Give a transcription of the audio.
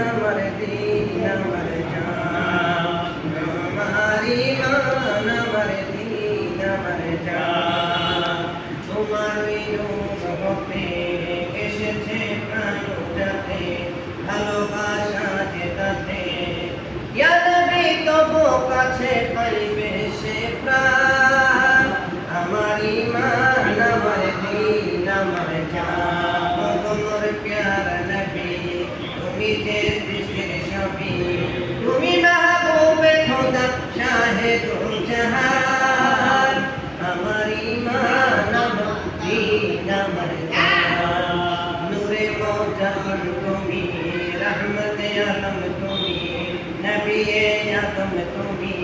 আমার দিন আমার জান, আমার ঈমান আমার দিন আমার জান। তোমার নূর হতে এসেছে প্রাণ যাতে, ভালোবাসা জেতাতে, ইয়া নবী তবু কাছে পাইবে সে প্রাণ। আমার ঈমান আমার দিন আমার জান, তোমার প্যারা নবী তুমি যে সৃষ্টির সবই, তুমি মাহবুবে খোদা শাহে দু জাহান। আমার ঈমান আমার দিন আমার জান, নূরে মুজাসসাম তুমি, রহমতে আলম তুমি, নবী আদম তুমি।